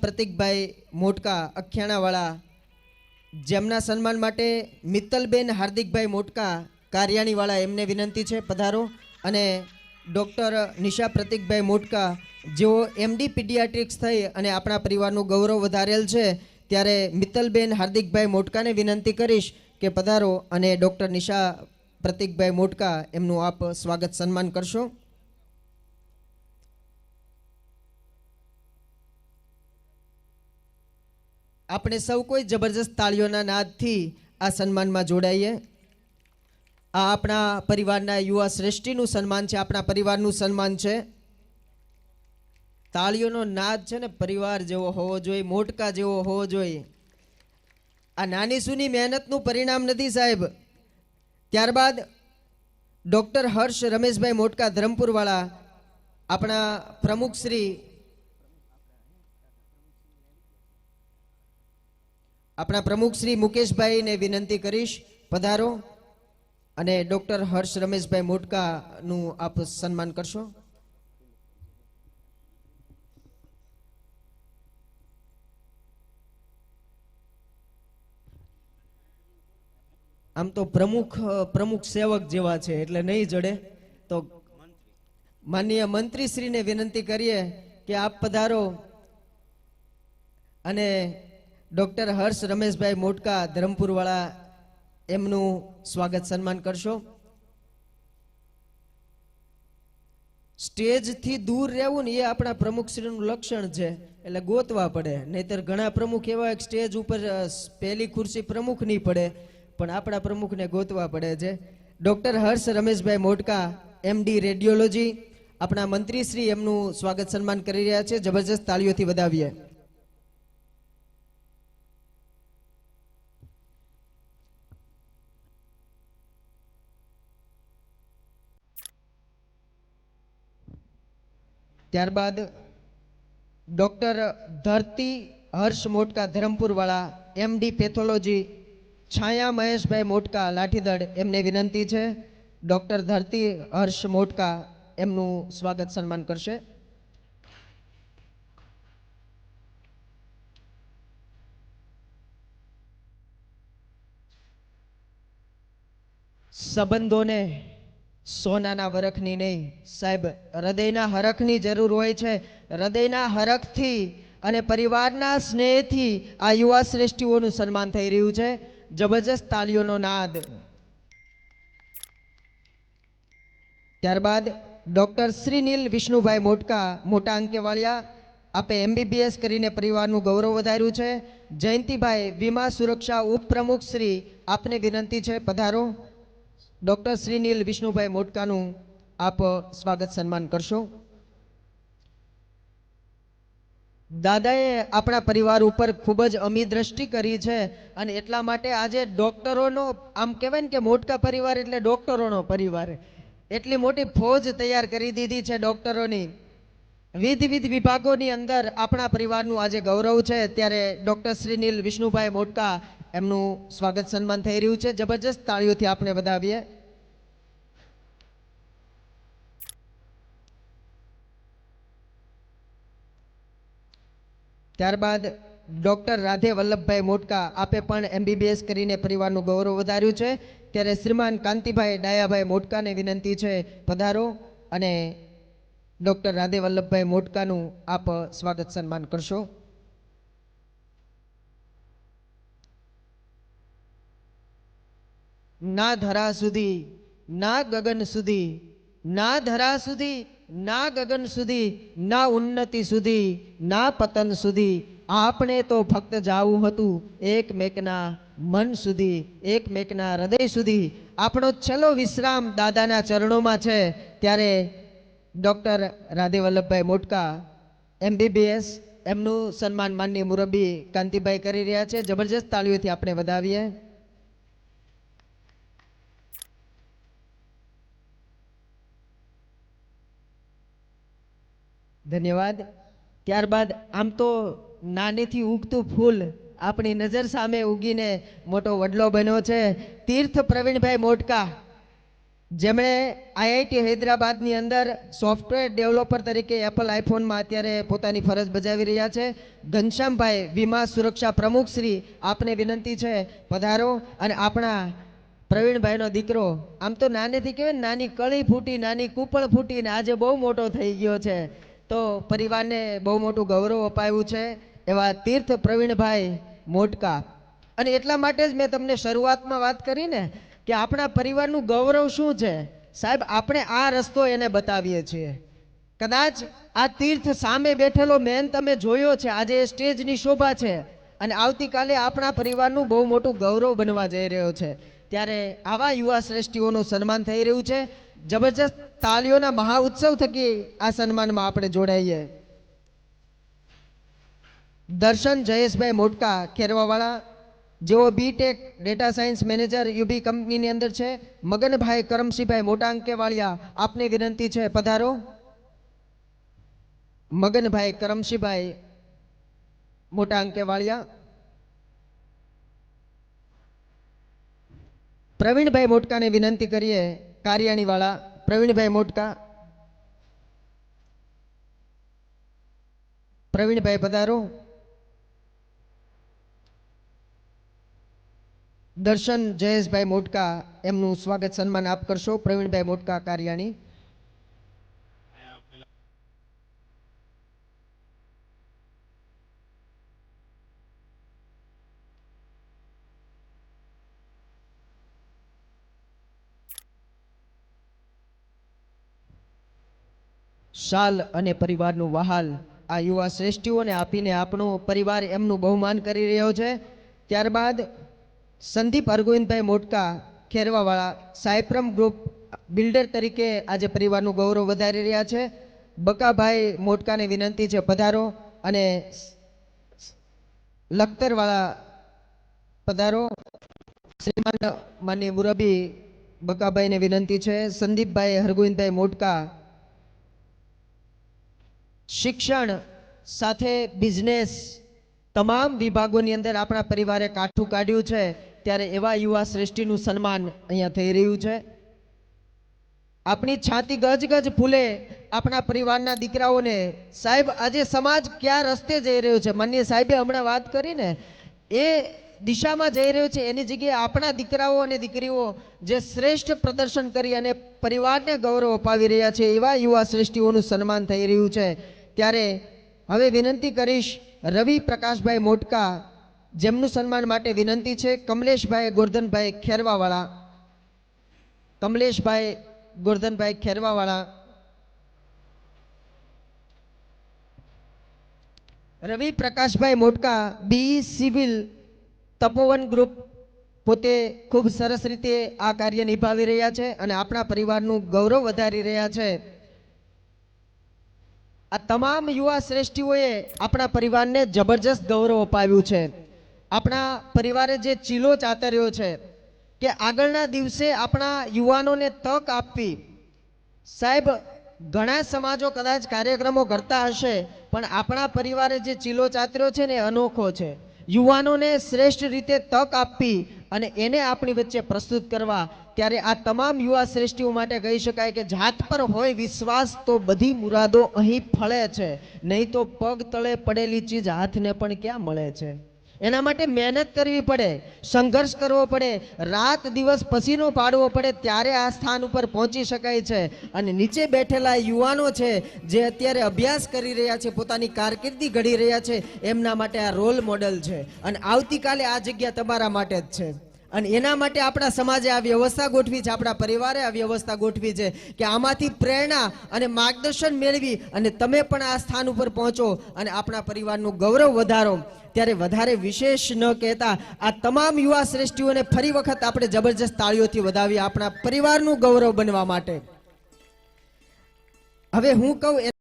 પ્રતિકભાઈ મોટકા અખિયાણાવાળા, જેમના સન્માન માટે મિત્તલબેન હાર્દિકભાઈ મોટકા કારિયાણીવાળા, એમને વિનંતી છે પધારો. અને ડૉક્ટર નિશા પ્રતિકભાઈ મોટકા, જેઓ એમડી પીડિયાટ્રિક્સ થઈ અને આપણા પરિવારનું ગૌરવ વધારેલ છે, ત્યારે મિત્તલબેન હાર્દિકભાઈ મોટકાને વિનંતી કરીશ કે પધારો અને ડૉક્ટર નિશા પ્રતિકભાઈ મોટકા એમનું આપ સ્વાગત સન્માન કરશો. આપણે સૌ કોઈ જબરજસ્ત તાળીઓના નાદથી આ સન્માનમાં જોડાઈએ. આ આપણા પરિવારના યુવા શ્રેષ્ઠીનું સન્માન છે, આપણા પરિવારનું સન્માન છે. તાળીઓનો નાદ છે ને પરિવાર જેવો હોવો જોઈએ, મોટકા જેવો હોવો જોઈએ. આ નાની સૂની મહેનતનું પરિણામ નથી સાહેબ. ત્યારબાદ ડૉક્ટર હર્ષ રમેશભાઈ મોટકા ધરમપુરવાળા, આપણા પ્રમુખ શ્રી મુકેશભાઈને વિનંતી કરીશ પધારો અને ડૉક્ટર હર્ષ રમેશભાઈ મોટકાનું આપ સન્માન કરશો. આમ તો પ્રમુખ સેવક જેવા છે એટલે નહીં જડે, તો માનનીય મંત્રીશ્રીને વિનંતી કરીએ કે આપ પધારો અને ડૉક્ટર હર્ષ રમેશભાઈ મોટકા ધરમપુરવાળા એમનું સ્વાગત સન્માન કરશો. સ્ટેજથી દૂર રહેવું ને એ આપણા પ્રમુખશ્રીનું લક્ષણ છે, એટલે ગોતવા પડે. નહીતર ઘણા પ્રમુખ એવા સ્ટેજ ઉપર પહેલી ખુરશી પ્રમુખ નહીં પડે, પણ આપણા પ્રમુખને ગોતવા પડે છે. ડૉક્ટર હર્ષ રમેશભાઈ મોટકા એમડી રેડિયોલોજી, આપણા મંત્રીશ્રી એમનું સ્વાગત સન્માન કરી રહ્યા છે. જબરજસ્ત તાળીઓથી વધાવીએ. ત્યારબાદ ડૉક્ટર ધરતી હર્ષ મોટકા ધરમપુરવાળા એમડી પેથોલોજી, છાયા મહેશભાઈ મોટકા લાઠીદળ, એમને વિનંતી છે ડૉક્ટર ધરતી હર્ષ મોટકા એમનું સ્વાગત સન્માન કરશે. સંબંધોને સોનાના વરખની નહીં સાહેબ, હૃદયના હરખની જરૂર હોય છે. હૃદયના હરખથી અને પરિવારના સ્નેહથી આ યુવા શ્રેષ્ઠીઓનું સન્માન થઈ રહ્યું છે. જબરજસ્ત તાળીઓનો નાદ. ત્યારબાદ ડૉક્ટર શ્રીનીલ વિષ્ણુભાઈ મોટકા મોટા અંકેવાળિયા, આપે MBBS કરીને પરિવારનું ગૌરવ વધાર્યું છે. જયંતિભાઈ વીમા સુરક્ષા ઉપપ્રમુખ શ્રી, આપને વિનંતી છે પધારો. ડૉક્ટર શ્રીનીલ વિષ્ણુભાઈ મોટકાનું આપ સ્વાગત સન્માન કરશો. દાદાએ આપણા પરિવાર ઉપર ખૂબ જ અમી દ્રષ્ટિ કરી છે અને એટલા માટે આજે ડૉક્ટરોનો, આમ કહેવાય ને કે મોટકા પરિવાર એટલે ડૉક્ટરોનો પરિવાર, એટલી મોટી ફોજ તૈયાર કરી દીધી છે ડૉક્ટરોની. વિવિધ વિભાગોની અંદર આપણા પરિવારનું આજે ગૌરવ છે, ત્યારે ડૉક્ટર શ્રીનીલ વિષ્ણુભાઈ મોટકા એમનું સ્વાગત સન્માન થઈ રહ્યું છે. જબરજસ્ત તાળીઓથી આપણે વધાવીએ. ત્યારબાદ ડૉક્ટર રાધે વલ્લભભાઈ મોટકા, આપે પણ MBBS કરીને પરિવારનું ગૌરવ વધાર્યું છે, ત્યારે શ્રીમાન કાંતિભાઈ ડાયાભાઈ મોટકાને વિનંતી છે પધારો અને ડૉક્ટર રાધે વલ્લભભાઈ મોટકાનું આપ સ્વાગત સન્માન કરશો. ના ધરા સુધી, ના ગગન સુધી, ના ધરા સુધી, ના ગગન સુધી, ના ઉન્નતિ સુધી, ના પતન સુધી, આપણે તો ફક્ત જાવું હતું એકમેકના મન સુધી, એકમેકના હૃદય સુધી. આપણો છેલ્લો વિશ્રામ દાદાના ચરણોમાં છે, ત્યારે ડૉક્ટર રાધે વલ્લભભાઈ મોટકા MBBS એમનું સન્માન માનનીય મુરબ્બી કાંતિભાઈ કરી રહ્યા છે. જબરજસ્ત તાળીઓથી આપણે વધાવીએ. ધન્યવાદ. ત્યારબાદ આમ તો નાનીથી ઉગતું ફૂલ આપણી નજર સામે ઉગીને મોટો વડલો બન્યો છે. તીર્થ પ્રવીણભાઈ મોટકા, જેમણે આઈઆઈટી હૈદરાબાદની અંદર સોફ્ટવેર ડેવલપર તરીકે એપલ આઈફોનમાં અત્યારે પોતાની ફરજ બજાવી રહ્યા છે ઘનશ્યામભાઈ વીમા સુરક્ષા પ્રમુખ શ્રી, આપને વિનંતી છે પધારો. અને આપણા પ્રવીણભાઈનો દીકરો, આમ તો નાનેથી કહેવાય નાની કળી ફૂટી નાની કૂપળ ફૂટી ને આજે બહુ મોટો થઈ ગયો છે, તો પરિવારને બહુ મોટું ગૌરવ અપાયું છે એવા તીર્થ પ્રવીણભાઈ મોટકા. અને એટલા માટે જ મેં તમને શરૂઆતમાં વાત કરી ને કે આપણા પરિવારનું ગૌરવ શું છે સાહેબ, આપણે આ રસ્તો એને બતાવીએ છીએ. કદાચ આ તીર્થ સામે બેઠેલો મેન તમે જોયો છે, આજે સ્ટેજની શોભા છે અને આવતીકાલે આપણા પરિવારનું બહુ મોટું ગૌરવ બનવા જઈ રહ્યો છે. ત્યારે આવા યુવા શ્રેષ્ઠીઓનું સન્માન થઈ રહ્યું છે. જબરજસ્ત તાલીઓના મહા ઉત્સવ થકી આ સન્માનમાં આપણે જોડાઈએ. દર્શન જયેશભાઈ મોટકા ખેરવાવાળા, જેઓ BTech data science manager UB કંપનીની અંદર છે. મગનભાઈ કરમસિંહભાઈ મોટા અંકેવાળિયા, આપને વિનંતી છે પધારો. મગનભાઈ કરમસિંહભાઈ મોટા અંકેવાળિયા. પ્રવીણભાઈ મોટકાને વિનંતી કરીએ, કારિયાણીવાળા પ્રવીણભાઈ મોટકા. પ્રવીણભાઈ પધારો. દર્શન જયેશભાઈ મોટકા, એમનું સ્વાગત સન્માન આપ કરશો. પ્રવીણભાઈ મોટકા કારિયાણી. શાલ અને પરિવારનું વહાલ આ યુવા શ્રેષ્ઠીઓને આપીને આપણો પરિવાર એમનું બહુમાન કરી રહ્યો છે. ત્યારબાદ સંદીપ અરગોવિંદભાઈ મોટકા ખેરવાવાળા, સાયપ્રમ ગ્રુપ બિલ્ડર તરીકે આજે પરિવારનું ગૌરવ વધારી રહ્યા છે. બકાભાઈ મોટકાને વિનંતી છે પધારો. અને લખતરવાળા પધારો. શ્રીમાન માનનીય મુરબી બકાભાઈને વિનંતી છે. સંદીપભાઈ હરગોવિંદભાઈ મોટકા, શિક્ષણ સાથે બિઝનેસ તમામ વિભાગોની અંદર આપણા પરિવારે કાઠું કાઢ્યું છે, ત્યારે એવા યુવા શ્રેષ્ઠીનું સન્માન અહીંયા થઈ રહ્યું છે. આપણી છાતી ગજ ગજ ફૂલે આપણા પરિવારના દીકરાઓને. સાહેબ, આજે સમાજ ક્યાં રસ્તે જઈ રહ્યો છે, માનનીય સાહેબે હમણાં વાત કરી ને એ દિશામાં જઈ રહ્યો છે. એની જગ્યાએ આપણા દીકરાઓ અને દીકરીઓ જે શ્રેષ્ઠ પ્રદર્શન કરી અને પરિવારને ગૌરવ અપાવી રહ્યા છે, એવા યુવા શ્રેષ્ઠીઓનું સન્માન થઈ રહ્યું છે. ત્યારે હવે વિનંતી કરીશ રવિ પ્રકાશભાઈ મોટકા, જેમનું સન્માન માટે વિનંતી છે કમલેશભાઈ ગોરધનભાઈ ખેરવાવાળા. કમલેશભાઈ ગોરધનભાઈ ખેરવાવાળા. રવિ પ્રકાશભાઈ મોટકા, બી સિવિલ તપોવન ગ્રુપ, પોતે ખૂબ સરસ રીતે આ કાર્ય નિભાવી રહ્યા છે અને આપણા પરિવારનું ગૌરવ વધારી રહ્યા છે. આ તમામ યુવા શ્રેષ્ઠીઓએ આપણા પરિવારને જબરજસ્ત ગૌરવ અપાવ્યું છે. આપણા પરિવારે જે ચીલો ચાતર્યો છે કે આગળના દિવસે આપણા યુવાનોને તક આપવી. સાહેબ, ઘણા સમાજો કદાચ કાર્યક્રમો કરતા હશે, પણ આપણા પરિવારે જે ચીલો ચાતર્યો છે ને અનોખો છે. યુવાનોને શ્રેષ્ઠ રીતે તક આપવી અને એને આપણી વચ્ચે પ્રસ્તુત કરવા. ત્યારે આ તમામ યુવા શ્રેષ્ઠીઓ માટે કહી શકાય કે જાત પર હોય વિશ્વાસ તો બધી મુરાદો અહીં ફળે છે, નહીં તો પગ તળે પડેલી ચીજ હાથને પણ ક્યાં મળે છે. એના માટે મહેનત કરવી પડે, સંઘર્ષ કરવો પડે, રાત દિવસ પસીનો પાડવો પડે, ત્યારે આ સ્થાન ઉપર પહોંચી શકાય છે. અને નીચે બેઠેલા યુવાનો છે જે અત્યારે અભ્યાસ કરી રહ્યા છે, પોતાની કારકિર્દી ઘડી રહ્યા છે, એમના માટે આ રોલ મોડલ છે. અને આવતીકાલે આ જગ્યા તમારા માટે જ છે. અને એના માટે આપણા સમાજે આ વ્યવસ્થા ગોઠવી છે, આપણા પરિવારે આ વ્યવસ્થા ગોઠવી છે કે આમાંથી પ્રેરણા અને માર્ગદર્શન મેળવી અને તમે પણ આ સ્થાન ઉપર પહોંચો અને આપણા પરિવારનું ગૌરવ વધારો. ત્યારે વધારે વિશેષ ન કહેતા આ તમામ યુવા શ્રેષ્ઠીઓને ફરી વખત આપણે જબરજસ્ત તાળીઓથી વધાવી આપણા પરિવારનું ગૌરવ બનવા માટે. હવે હું કહું